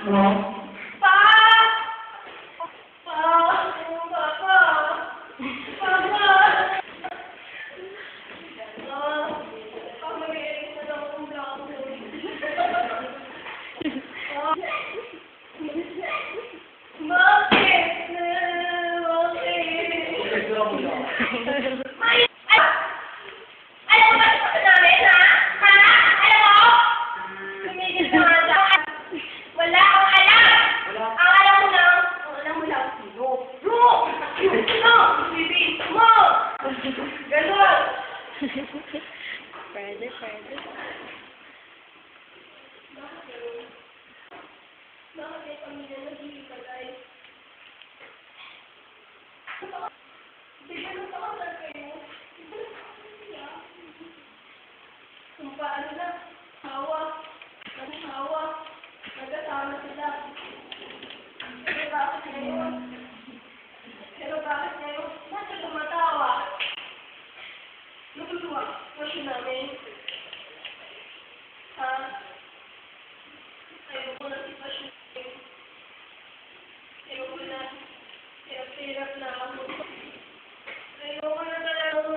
Pa! Pa! Papa! Papa! Pamagaling na daw akong blackboard. Bakit? Bakit? Alam mo ba ito namin, ha? Ha? Alam mo? Tumigil ka nga dyan. Wala akong alam. Ang alam mo lang, sino? Sino? Bibig mo! Ganon! Pwede. Bakit may pamilya nag-iibalay? Bigyan mo pa kasal kayo. Kung paano na, nagkasama sila. Pero bakit ngayon? Bakit tumatawa? Natutuwa. Kasi namin. Ha? Ayoko na sitwasyon. Ayoko na. Hirap na ako. Ayoko na talaga.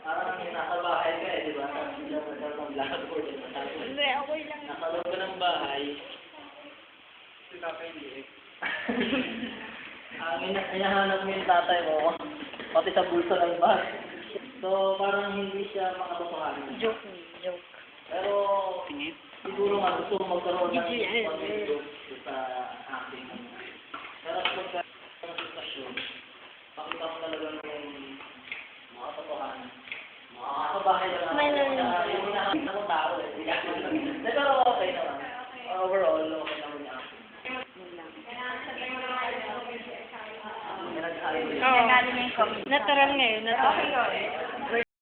Parang nasa bahay ka di ba? Tapos hindi ako ng blackboard. Hindi, okay lang. Nasa loob ka ng bahay. Sila pa hindi eh. Hinahanap mo yung tatay mo, pati sa bulsa ng bag. So, parang hindi siya makatotohanan. Joke. Pero, siguro nga gusto mo magkaroon ng pag-video sa acting. Pero pagka ng sitwasyon, pakita mo talaga yung makatotohanan. Makakabahay lang ako. Yung hinahanap ng tao eh. Pero okay naman. Overall, okay naman yung acting. Oo. Natural ngayon.